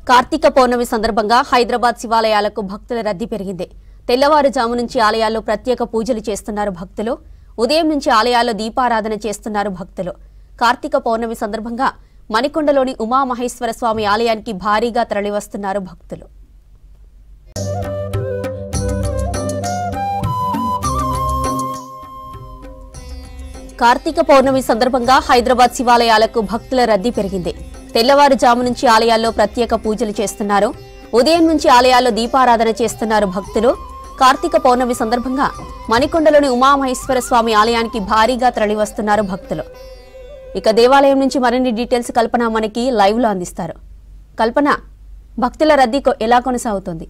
కార్తీక పౌర్ణమి సందర్భంగా హైదరాబాద్ శివాలయాలకు భక్తుల రద్దీ పెరిగింది. తెల్లవారుజాము నుంచి ఆలయాల్లో ప్రత్యేక పూజలు చేస్తున్నారు భక్తులు. ఉదయం నుంచి ఆలయాల్లో దీపారాధన చేస్తున్నారు భక్తులు. కార్తీక పౌర్ణమి సందర్భంగా మణికొండలోని ఉమామహేశ్వర స్వామి ఆలయానికి భారీగా తరలివస్తున్నారు భక్తులు. కార్తీక పౌర్ణమి సందర్భంగా హైదరాబాద్ శివాలయాలకు భక్తుల రద్దీ పెరిగింది. తెల్లవారుజాము నుంచి ఆలయాల్లో ప్రత్యేక పూజలు చేస్తున్నారు. ఉదయం నుంచి ఆలయాల్లో దీపారాధన చేస్తున్నారు భక్తులు. కార్తీక పౌర్ణమి సందర్భంగా మణికొండలోని ఉమామహేశ్వర స్వామి ఆలయానికి భారీగా తరలివస్తున్నారు భక్తులు. ఇక దేవాలయం నుంచి మరిన్ని డీటెయిల్స్ కల్పన మనకి లైవ్ లో అందిస్తారు. కల్పన, భక్తుల రద్దీ ఎలా కొనసాగుతుంది?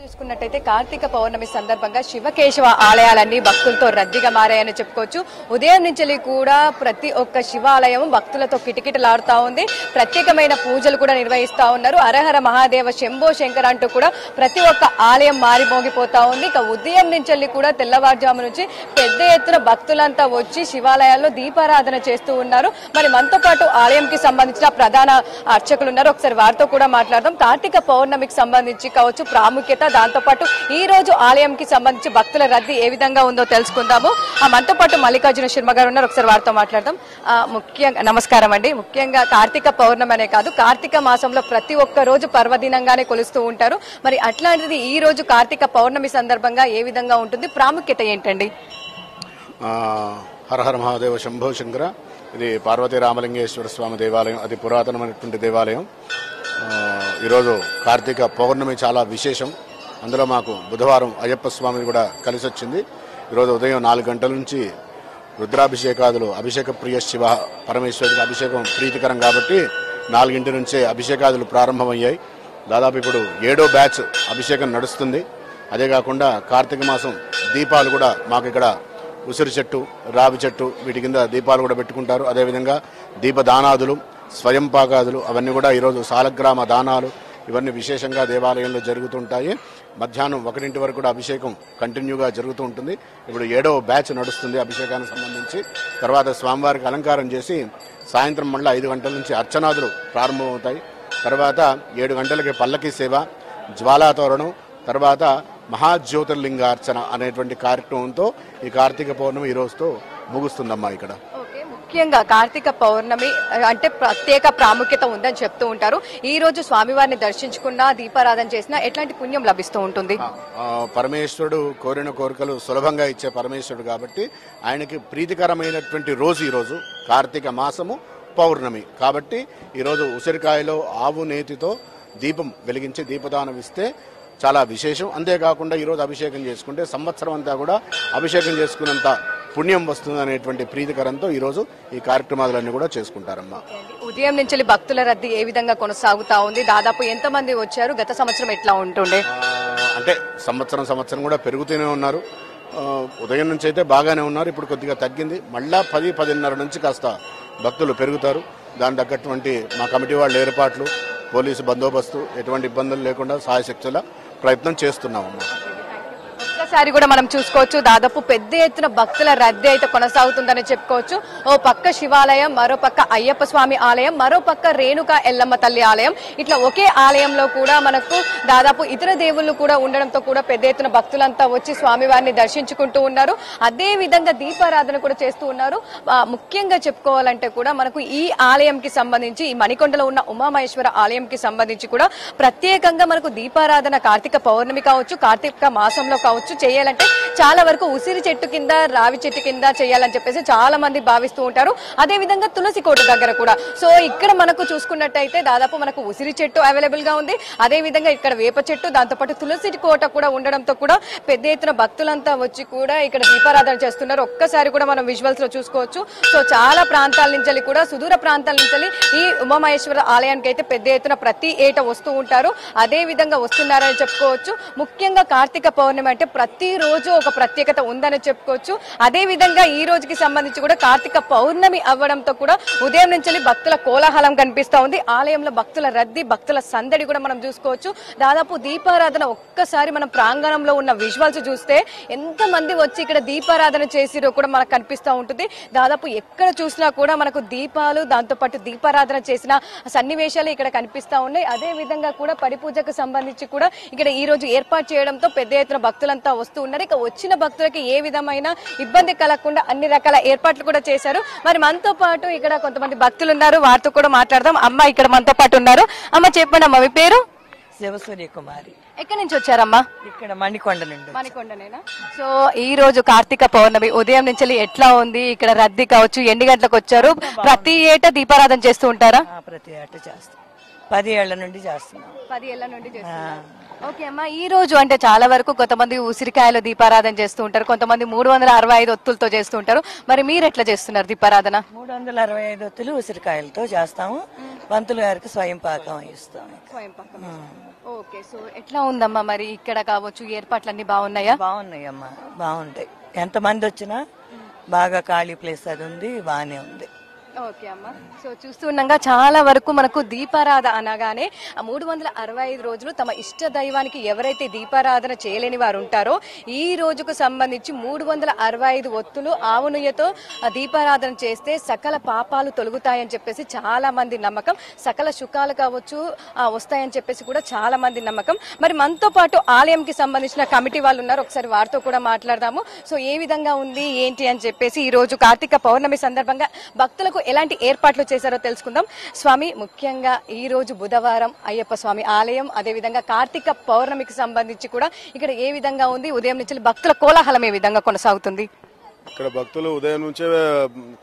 చూసుకున్నట్టయితే కార్తీక పౌర్ణమి సందర్భంగా శివకేశవ ఆలయాలన్నీ భక్తులతో రద్దీగా మారాయని చెప్పుకోవచ్చు. ఉదయం నుంచి కూడా ప్రతి ఒక్క శివాలయం భక్తులతో కిటకిటలాడుతూ ఉంది. ప్రత్యేకమైన పూజలు కూడా నిర్వహిస్తా ఉన్నారు. హరహర మహాదేవ శంభో శంకర్ అంటూ కూడా ప్రతి ఒక్క ఆలయం మారిమోగిపోతా ఉంది. ఇక ఉదయం నుంచి కూడా తెల్లవారుజాము నుంచి పెద్ద ఎత్తున భక్తులంతా వచ్చి శివాలయాల్లో దీపారాధన చేస్తూ ఉన్నారు. మరి మనతో పాటు ఆలయంకి సంబంధించిన ప్రధాన అర్చకులు ఉన్నారు. ఒకసారి వారితో కూడా మాట్లాడదాం. కార్తీక పౌర్ణమికి సంబంధించి కావచ్చు ప్రాముఖ్యత, దాంతో పాటు ఈ రోజు ఆలయంకి సంబంధించి భక్తుల రద్దీ ఏ విధంగా ఉందో తెలుసుకుందాము. మనతో పాటు మల్లికార్జున శర్మ గారు ఉన్నారు. ఒకసారి వారితో మాట్లాడదాం. ముఖ్యంగా నమస్కారం అండి. ముఖ్యంగా కార్తీక పౌర్ణమి అనే కాదు, కార్తీక మాసంలో ప్రతి ఒక్క రోజు పర్వదినంగానే కొలుస్తూ ఉంటారు. మరి అట్లాంటిది ఈ రోజు కార్తీక పౌర్ణమి సందర్భంగా ఏ విధంగా ఉంటుంది, ప్రాముఖ్యత ఏంటండి? హరహర మహాదేవ శంభో శంకర. ఇది పార్వతీ రామలింగేశ్వర స్వామి దేవాలయం, అతి పురాతనమైనటువంటి దేవాలయం. ఈరోజు కార్తీక పౌర్ణమి చాలా విశేషం. అందులో మాకు బుధవారం అయ్యప్ప స్వామి కూడా కలిసి వచ్చింది. ఈరోజు ఉదయం 4 గంటల నుంచి రుద్రాభిషేకాదులు, అభిషేక ప్రియ శివ పరమేశ్వరుడికి అభిషేకం ప్రీతికరం కాబట్టి 4 నుంచే అభిషేకాదులు ప్రారంభమయ్యాయి. దాదాపు ఇప్పుడు 7వ బ్యాచ్ అభిషేకం నడుస్తుంది. అదే కాకుండా కార్తీక మాసం దీపాలు కూడా మాకు ఇక్కడ ఉసిరి చెట్టు, రావి చెట్టు వీటి కింద దీపాలు కూడా పెట్టుకుంటారు. అదేవిధంగా దీపదానాదులు, స్వయం పాకాదులు అవన్నీ కూడా ఈరోజు సాలగ్రామ దానాలు ఇవన్నీ విశేషంగా దేవాలయంలో జరుగుతుంటాయి. మధ్యాహ్నం 1 వరకు కూడా అభిషేకం కంటిన్యూగా జరుగుతూ ఉంటుంది. ఇప్పుడు 7వ బ్యాచ్ నడుస్తుంది అభిషేకానికి సంబంధించి. తర్వాత స్వామివారికి అలంకారం చేసి సాయంత్రం మళ్ళీ 5 గంటల నుంచి అర్చనాదులు ప్రారంభమవుతాయి. తర్వాత 7 గంటలకి పల్లకి సేవ, జ్వాలాతోరణం, తర్వాత మహాజ్యోతిర్లింగార్చన అనేటువంటి కార్యక్రమంతో ఈ కార్తీక పౌర్ణమి ఈ రోజుతో ముగుస్తుందమ్మా. ఇక్కడ ముఖ్యంగా కార్తీక పౌర్ణమి అంటే ప్రత్యేక ప్రాముఖ్యత ఉందని చెప్తూ ఉంటారు. ఈ రోజు స్వామివారిని దర్శించుకున్నా, దీపారాధన చేసినా ఎట్లాంటి పుణ్యం లభిస్తూ ఉంటుంది? పరమేశ్వరుడు కోరిన కోరికలు సులభంగా ఇచ్చే పరమేశ్వరుడు కాబట్టి ఆయనకి ప్రీతికరమైనటువంటి రోజు ఈరోజు కార్తీక మాసము పౌర్ణమి కాబట్టి ఈరోజు ఉసిరికాయలో ఆవు నేతితో దీపం వెలిగించి దీపదానం ఇస్తే చాలా విశేషం. అంతేకాకుండా ఈరోజు అభిషేకం చేసుకుంటే సంవత్సరం అంతా కూడా అభిషేకం చేసుకున్నంత పుణ్యం వస్తుంది అనేటువంటి ప్రీతికరంతో ఈరోజు ఈ కార్యక్రమాలన్నీ కూడా చేసుకుంటారమ్మా. ఉదయం నుంచి భక్తుల రద్దీ ఏ విధంగా కొనసాగుతా ఉంది? దాదాపు ఎంతమంది వచ్చారు? గత సంవత్సరం ఎట్లా ఉంటుండే? అంటే సంవత్సరం కూడా పెరుగుతూనే ఉన్నారు. ఉదయం నుంచి అయితే బాగానే ఉన్నారు. ఇప్పుడు కొద్దిగా తగ్గింది. మళ్ళా 10-10:30 నుంచి కాస్త భక్తులు పెరుగుతారు. దాని తగ్గటువంటి మా కమిటీ వాళ్ళ ఏర్పాట్లు, పోలీసు బందోబస్తు ఎటువంటి ఇబ్బందులు లేకుండా సాయశక్తుల ప్రయత్నం చేస్తున్నామమ్మా. ఒక్కసారి కూడా మనం చూసుకోవచ్చు, దాదాపు పెద్ద ఎత్తున భక్తుల రద్దీ అయితే కొనసాగుతుందని చెప్పుకోవచ్చు. ఓ పక్క శివాలయం, మరో పక్క అయ్యప్ప స్వామి ఆలయం, మరో పక్క రేణుకా ఎల్లమ్మ తల్లి ఆలయం. ఇట్లా ఒకే ఆలయంలో కూడా మనకు దాదాపు ఇతర దేవుళ్ళు కూడా ఉండడంతో కూడా పెద్ద ఎత్తున భక్తులంతా వచ్చి స్వామివారిని దర్శించుకుంటూ ఉన్నారు. అదే విధంగా దీపారాధన కూడా చేస్తూ ఉన్నారు. ముఖ్యంగా చెప్పుకోవాలంటే కూడా మనకు ఈ ఆలయంకి సంబంధించి, ఈ మణికొండలో ఉన్న ఉమామహేశ్వర ఆలయంకి సంబంధించి కూడా ప్రత్యేకంగా మనకు దీపారాధన కార్తీక పౌర్ణమి కావచ్చు, కార్తీక మాసంలో కావచ్చు చేయాలంటే చాలా వరకు ఉసిరి చెట్టు కింద, రావి చెట్టు కింద చేయాలని చెప్పేసి చాలా మంది భావిస్తూ ఉంటారు. అదే విధంగా తులసి కోట దగ్గర కూడా. సో ఇక్కడ మనకు చూసుకున్నట్టయితే దాదాపు మనకు ఉసిరి చెట్టు అవైలబుల్ గా ఉంది. అదే విధంగా ఇక్కడ వేప చెట్టు, దాంతోపాటు తులసి కోట కూడా ఉండడంతో కూడా పెద్ద ఎత్తున భక్తులంతా వచ్చి కూడా ఇక్కడ దీపారాధన చేస్తున్నారు. ఒక్కసారి కూడా మనం విజువల్స్ లో చూసుకోవచ్చు. సో చాలా ప్రాంతాల నుంచి కూడా, సుదూర ప్రాంతాల నుంచి ఈ ఉమామహేశ్వర ఆలయానికి అయితే పెద్ద ఎత్తున ప్రతి ఏటా వస్తూ ఉంటారు. అదే విధంగా వస్తున్నారని చెప్పుకోవచ్చు. ముఖ్యంగా కార్తీక పౌర్ణమి అంటే ప్రతి రోజు ఒక ప్రత్యేకత ఉందని చెప్పుకోవచ్చు. అదే విధంగా ఈ రోజుకి సంబంధించి కూడా కార్తీక పౌర్ణమి అవ్వడంతో కూడా ఉదయం నుంచి భక్తుల కోలాహలం కనిపిస్తా ఉంది. ఆలయంలో భక్తుల రద్దీ, భక్తుల సందడి కూడా మనం చూసుకోవచ్చు. దాదాపు దీపారాధన ఒక్కసారి మనం ప్రాంగణంలో ఉన్న విజువల్స్ చూస్తే ఎంత మంది వచ్చి ఇక్కడ దీపారాధన చేసిరో కూడా మనకు కనిపిస్తూ ఉంటుంది. దాదాపు ఎక్కడ చూసినా కూడా మనకు దీపాలు, దాంతో పాటు దీపారాధన చేసిన సన్నివేశాలు ఇక్కడ కనిపిస్తా ఉన్నాయి. అదే విధంగా కూడా పడిపూజకు సంబంధించి కూడా ఇక్కడ ఈ రోజు ఏర్పాటు చేయడంతో పెద్ద ఎత్తున భక్తులంతా వస్తూ ఉన్నారు. ఇక వచ్చిన భక్తులకి ఏ విధమైన ఇబ్బంది కలగకుండా అన్ని రకాల ఏర్పాట్లు కూడా చేశారు. మరి మనతో పాటు ఇక్కడ కొంతమంది భక్తులు ఉన్నారు, వారితో కూడా మాట్లాడదాం. అమ్మ ఇక్కడ మనతో పాటు ఉన్నారు. అమ్మ చెప్పండి అమ్మ, మీ పేరు? శివసూర్య కుమారి. ఎక్కడి నుంచి వచ్చారమ్మా? ఇక్కడ మణికొండ నుండి. మణికొండనేనా? సో ఈ రోజు కార్తీక పౌర్ణమి ఉదయం నుంచి ఎట్లా ఉంది? ఇక్కడ రద్దీ కావచ్చు, ఎన్ని గంటలకు వచ్చారు? ప్రతి ఏటా దీపారాధన చేస్తూ ఉంటారా? ప్రతి ఏటా చేస్తాం, 10 ఏళ్ల నుండి చేస్తున్నాం. 10 ఏళ్ల నుండి చేస్తున్నారు. ఓకే అమ్మా, ఈ రోజు అంటే చాలా వరకు కొంతమంది ఉసిరికాయలు దీపారాధన చేస్తూ ఉంటారు, కొంతమంది 365 ఒత్తులతో చేస్తూ ఉంటారు. మరి మీరు ఎట్లా చేస్తున్నారు దీపారాధన? 365 ఒత్తులు ఉసిరికాయలతో చేస్తాము. పంతులు గారికి స్వయం పాకం ఇస్తాం. ఓకే, సో ఎట్లా ఉందమ్మా మరి ఇక్కడ కావచ్చు, ఏర్పాట్లు అన్ని బాగున్నాయా? బాగున్నాయమ్మా, బాగుంటాయి. ఎంతమంది వచ్చినా బాగా ఖాళీ ప్లేస్ అది ఉంది, బాగానే ఉంది. ఓకే అమ్మా, సో చూస్తున్నాగా చాలా వరకు మనకు దీపారాధన అనగానే 365 రోజులు తమ ఇష్ట దైవానికి ఎవరైతే దీపారాధన చేయలేని వారు ఉంటారో ఈ రోజుకు సంబంధించి 365 ఒత్తులు ఆవు నెయ్యితో దీపారాధన చేస్తే సకల పాపాలు తొలగుతాయని చెప్పేసి చాలా మంది నమ్మకం. సకల సుఖాలు కావచ్చు వస్తాయని చెప్పేసి కూడా చాలా మంది నమ్మకం. మరి మనతో పాటు ఆలయంకి సంబంధించిన కమిటీ వాళ్ళు ఉన్నారు, ఒకసారి వారితో కూడా మాట్లాడదాము. సో ఏ విధంగా ఉంది ఏంటి అని చెప్పేసి ఈ రోజు కార్తీక పౌర్ణమి సందర్భంగా భక్తులకు ఎలాంటి ఏర్పాట్లు చేశారో తెలుసుకుందాం. స్వామి, ముఖ్యంగా ఈ రోజు బుధవారం అయ్యప్ప స్వామి ఆలయం, అదే విధంగా కార్తీక పౌర్ణమికి సంబంధించి కూడా ఇక్కడ ఏ విధంగా ఉంది? ఉదయం నుంచి భక్తుల కోలాహలం ఏ విధంగా కొనసాగుతుంది? ఇక్కడ భక్తులు ఉదయం నుంచే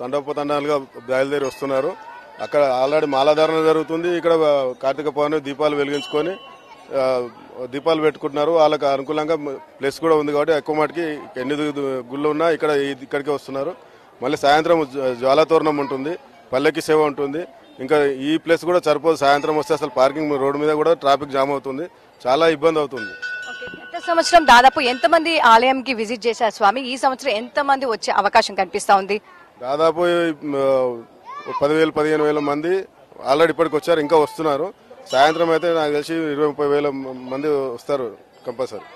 తండోపతండాలుగా బయలుదేరి వస్తున్నారు. అక్కడ ఆల్రెడీ మాలాధారణ జరుగుతుంది. ఇక్కడ కార్తీక పౌర్ణమి దీపాలు వెలిగించుకొని దీపాలు పెట్టుకుంటున్నారు. వాళ్ళకి అనుకూలంగా ప్లేస్ కూడా ఉంది కాబట్టి ఎక్కువ మటుకి ఎన్ని గుళ్ళు ఉన్నా ఇక్కడికి వస్తున్నారు. మళ్ళీ సాయంత్రం జ్వాలాతోరణం ఉంటుంది, పల్లకి సేవ ఉంటుంది. ఇంకా ఈ ప్లేస్ కూడా సరిపోదు. సాయంత్రం వస్తే అసలు పార్కింగ్ రోడ్డు మీద కూడా ట్రాఫిక్ జామ్ అవుతుంది, చాలా ఇబ్బంది అవుతుంది. గత సంవత్సరం దాదాపు ఎంతమంది ఆలయంకి విజిట్ చేశారు స్వామి? ఈ సంవత్సరం ఎంతమంది వచ్చే అవకాశం కనిపిస్తా ఉంది? దాదాపు 10,000-15,000 మంది ఆల్రెడీ ఇప్పటికి వచ్చారు, ఇంకా వస్తున్నారు. సాయంత్రం అయితే నాకు తెలిసి 20,000-30,000 మంది వస్తారు కంపల్సరీ.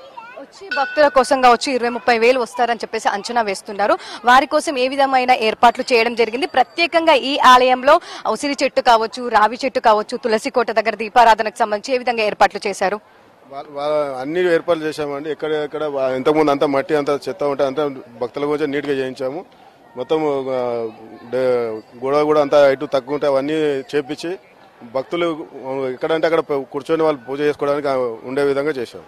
వచ్చి భక్తుల కోసం కావచ్చు 20,000-30,000 వస్తారని చెప్పేసి అంచనా వేస్తున్నారు. వారి కోసం ఏ విధమైన ఏర్పాట్లు చేయడం జరిగింది? ప్రత్యేకంగా ఈ ఆలయంలో ఉసిరి చెట్టు కావచ్చు, రావి చెట్టు కావచ్చు, తులసి కోట దగ్గర దీపారాధనకు సంబంధించి ఏ విధంగా ఏర్పాట్లు చేశారు? అన్ని ఏర్పాట్లు చేశామండి. ఎక్కడ ఇంతకుముందు అంతా మట్టి అంతా చెత్త ఉంటే అంతా భక్తుల గురించి నీట్ గా చేయించాము. మొత్తం గొడవ కూడా అంతా ఇటు తక్కువ ఉంటే అవన్నీ చేపించి భక్తులు ఎక్కడంటే అక్కడ కూర్చొని వాళ్ళు పూజ చేసుకోవడానికి ఉండే విధంగా చేశాము.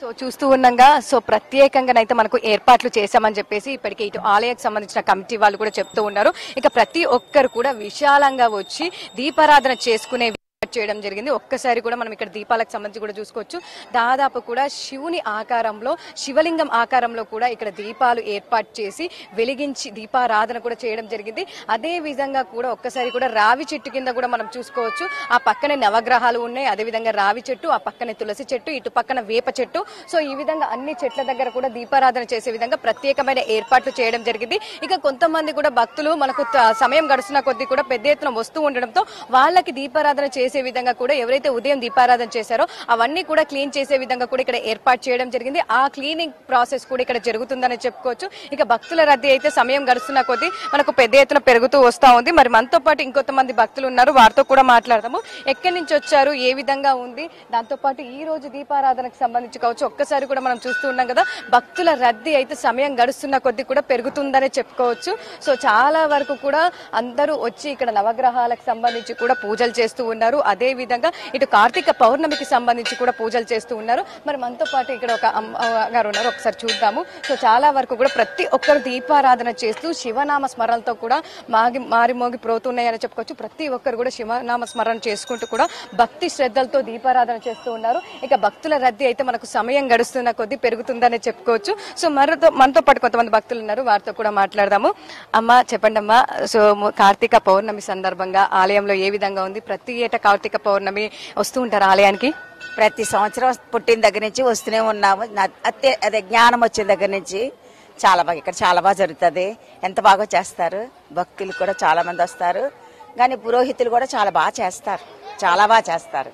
సో చూస్తూ ఉన్నాగా ప్రత్యేకంగానైతే మనకు ఏర్పాట్లు చేశామని చెప్పేసి ఇప్పటికే ఇటు ఆలయానికి సంబంధించిన కమిటీ వాళ్ళు కూడా చెప్తూ ఉన్నారు. ఇక ప్రతి ఒక్కరు కూడా విశాలంగా వచ్చి దీపారాధన చేసుకునే చేయడం జరిగింది. ఒక్కసారి కూడా మనం ఇక్కడ దీపాలకు సంబంధించి కూడా చూసుకోవచ్చు. దాదాపు కూడా శివుని ఆకారంలో, శివలింగం ఆకారంలో కూడా ఇక్కడ దీపాలు ఏర్పాటు చేసి వెలిగించి దీపారాధన కూడా చేయడం జరిగింది. అదే విధంగా కూడా ఒక్కసారి కూడా రావి చెట్టు కింద కూడా మనం చూసుకోవచ్చు. ఆ పక్కనే నవగ్రహాలు ఉన్నాయి, అదే విధంగా రావి చెట్టు, ఆ పక్కనే తులసి చెట్టు, ఇటు పక్కన వేప చెట్టు. సో ఈ విధంగా అన్ని చెట్ల దగ్గర కూడా దీపారాధన చేసే విధంగా ప్రత్యేకమైన ఏర్పాట్లు చేయడం జరిగింది. ఇక కొంతమంది కూడా భక్తులు మనకు సమయం గడుస్తున్న కొద్దీ కూడా పెద్ద ఎత్తున వస్తూ ఉండడంతో వాళ్ళకి దీపారాధన చేసే విధంగా కూడా ఎవరైతే ఉదయం దీపారాధన చేశారో అవన్నీ కూడా క్లీన్ చేసే విధంగా కూడా ఇక్కడ ఏర్పాటు చేయడం జరిగింది. ఆ క్లీనింగ్ ప్రాసెస్ కూడా ఇక్కడ జరుగుతుందని చెప్పుకోవచ్చు. ఇక భక్తుల రద్దీ అయితే సమయం గడుస్తున్న కొద్దీ మనకు పెద్ద ఎత్తున పెరుగుతూ వస్తా ఉంది. మరి మనతో పాటు ఇంకొంతమంది భక్తులు ఉన్నారు, వారితో కూడా మాట్లాడదాము. ఎక్కడి నుంచి వచ్చారు, ఏ విధంగా ఉంది, దాంతో పాటు ఈ రోజు దీపారాధనకు సంబంధించి కావచ్చు. ఒక్కసారి కూడా మనం చూస్తూ ఉన్నాం కదా, భక్తుల రద్దీ అయితే సమయం గడుస్తున్న కొద్దీ కూడా పెరుగుతుందనే చెప్పుకోవచ్చు. సో చాలా వరకు కూడా అందరూ వచ్చి ఇక్కడ నవగ్రహాలకు సంబంధించి కూడా పూజలు చేస్తూ ఉన్నారు. అదే విధంగా ఇటు కార్తీక పౌర్ణమికి సంబంధించి కూడా పూజలు చేస్తూ ఉన్నారు. మరి మనతో పాటు ఇక్కడ ఒక అమ్మగారు ఉన్నారు, ఒకసారి చూద్దాము. సో చాలా వరకు కూడా ప్రతి ఒక్కరు దీపారాధన చేస్తూ శివనామ స్మరణతో కూడా మారిమోగి ప్రోతున్నాయని చెప్పుకోవచ్చు. ప్రతి ఒక్కరు కూడా శివనామ స్మరణ చేసుకుంటూ కూడా భక్తి శ్రద్ధలతో దీపారాధన చేస్తూ ఉన్నారు. ఇక భక్తుల రద్దీ అయితే మనకు సమయం గడుస్తున్న కొద్దీ పెరుగుతుందని చెప్పుకోవచ్చు. సో మనతో పాటు కొంతమంది భక్తులు ఉన్నారు, వారితో కూడా మాట్లాడదాము. అమ్మ చెప్పండి అమ్మా, సో కార్తీక పౌర్ణమి సందర్భంగా ఆలయంలో ఏ విధంగా ఉంది? ప్రతి ఏటా కార్తీక పౌర్ణమి వస్తూ ఉంటారు ఆలయానికి? ప్రతి సంవత్సరం పుట్టిన దగ్గర నుంచి వస్తూనే ఉన్నాము. అదే జ్ఞానం వచ్చిన దగ్గర నుంచి చాలా బాగా ఇక్కడ చాలా బాగా జరుగుతుంది. ఎంత బాగా చేస్తారు. భక్తులు కూడా చాలా మంది వస్తారు. కానీ పురోహితులు కూడా చాలా బాగా చేస్తారు. చాలా బాగా చేస్తారు.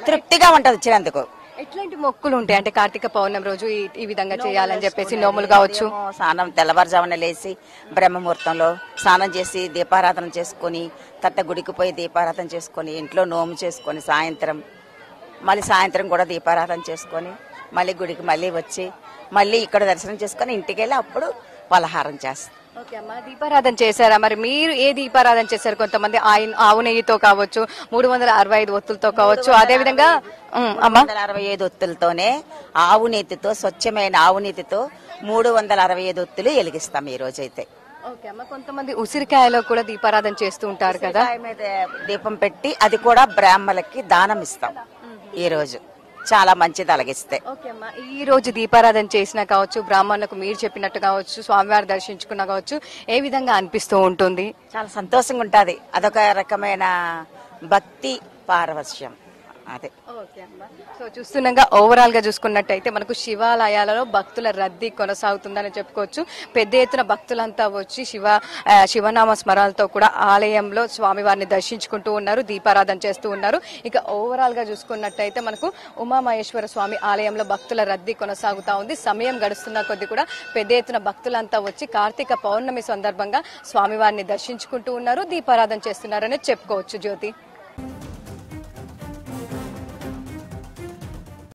తృప్తిగా ఉంటది వచ్చినందుకు. ఎట్లాంటి మొక్కులు ఉంటాయి అంటే కార్తీక పౌర్ణమి రోజు ఈ విధంగా చేయాలని చెప్పేసి? నోములు కావచ్చు. స్నానం తెల్లవారుజామున లేచి బ్రహ్మముహూర్తంలో స్నానం చేసి దీపారాధన చేసుకుని తర్వాత గుడికి పోయి దీపారాధన చేసుకుని ఇంట్లో నోము చేసుకొని సాయంత్రం కూడా దీపారాధన చేసుకొని మళ్ళీ గుడికి మళ్ళీ వచ్చి మళ్ళీ ఇక్కడ దర్శనం చేసుకొని ఇంటికి వెళ్ళి అప్పుడు పలహారం చేస్తాం. ఓకే అమ్మా, దీపారాధన చేశారా? మరి మీరు ఏ దీపారాధన చేశారు? కొంతమంది ఆవు నెయ్యితో కావచ్చు, 365 ఒత్తులతో కావచ్చు, అదే విధంగా 365 ఒత్తులతోనే ఆవు నేతితో స్వచ్ఛమైన ఆవు నేతితో 365 ఒత్తులు వెలిగిస్తాం ఈ రోజైతే. ఓకే అమ్మ, కొంతమంది ఉసిరికాయలో కూడా దీపారాధన చేస్తూ ఉంటారు కదా, మీద దీపం పెట్టి అది కూడా బ్రాహ్మణులకి దానం ఇస్తాం ఈ రోజు. చాలా మంచిది అలాగిస్తే. ఓకే అమ్మా, ఈ రోజు దీపారాధన చేసినా కావచ్చు, బ్రాహ్మణులకు మీరు చెప్పినట్టు కావచ్చు, స్వామివారి దర్శించుకున్నా కావచ్చు, ఏ విధంగా అనిపిస్తూ ఉంటుంది? చాలా సంతోషంగా ఉంటది. అదొక రకమైన భక్తి పారవశ్యం అదే. ఓకే అమ్మా, సో చూస్తున్నాగా ఓవరాల్ గా చూసుకున్నట్టయితే మనకు శివాలయాలలో భక్తుల రద్దీ కొనసాగుతుందని చెప్పుకోవచ్చు. పెద్ద ఎత్తున భక్తులంతా వచ్చి శివనామ స్మరణలతో కూడా ఆలయంలో స్వామివారిని దర్శించుకుంటూ ఉన్నారు, దీపారాధన చేస్తూ ఉన్నారు. ఇక ఓవరాల్ గా చూసుకున్నట్టయితే మనకు ఉమామహేశ్వర స్వామి ఆలయంలో భక్తుల రద్దీ కొనసాగుతా ఉంది. సమయం గడుస్తున్న కొద్దీ కూడా పెద్ద ఎత్తున భక్తులంతా వచ్చి కార్తీక పౌర్ణమి సందర్భంగా స్వామివారిని దర్శించుకుంటూ ఉన్నారు, దీపారాధన చేస్తున్నారని చెప్పుకోవచ్చు. జ్యోతి.